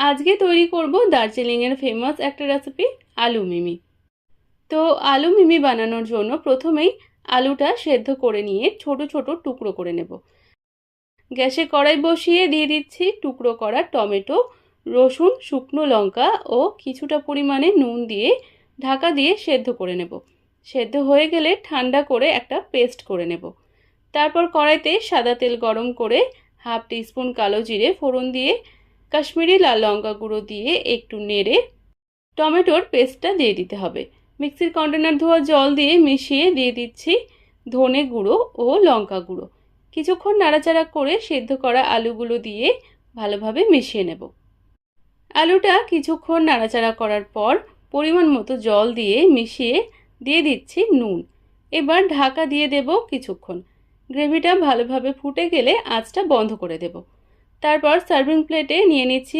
আজকে তৈরি করব দার্জিলিংয়ের ফেমাস একটা রেসিপি, আলু মিমি। তো আলু মিমি বানানোর জন্য প্রথমেই আলুটা সেদ্ধ করে নিয়ে ছোট ছোট টুকরো করে নেব। গ্যাসে কড়াই বসিয়ে দিয়ে দিচ্ছি টুকরো করা টমেটো, রসুন, শুকনো লঙ্কা ও কিছুটা পরিমাণে নুন দিয়ে ঢাকা দিয়ে সেদ্ধ করে নেব। সেদ্ধ হয়ে গেলে ঠান্ডা করে একটা পেস্ট করে নেব। তারপর কড়াইতে সাদা তেল গরম করে হাফ টিস্পুন কালো জিরে ফোড়ন দিয়ে কাশ্মীরি লাল লঙ্কা গুঁড়ো দিয়ে একটু নেড়ে টমেটোর পেস্টটা দিয়ে দিতে হবে। মিক্সির কন্টেনার ধোয়া জল দিয়ে মিশিয়ে দিয়ে দিচ্ছি ধনে গুঁড়ো ও লঙ্কা গুঁড়ো। কিছুক্ষণ নাড়াচাড়া করে সেদ্ধ করা আলুগুলো দিয়ে ভালোভাবে মিশিয়ে নেব। আলুটা কিছুক্ষণ নাড়াচাড়া করার পর পরিমাণ মতো জল দিয়ে মিশিয়ে দিয়ে দিচ্ছি নুন। এবার ঢাকা দিয়ে দেব কিছুক্ষণ। গ্রেভিটা ভালোভাবে ফুটে গেলে আঁচটা বন্ধ করে দেব। তারপর সার্ভিং প্লেটে নিয়ে নিচ্ছি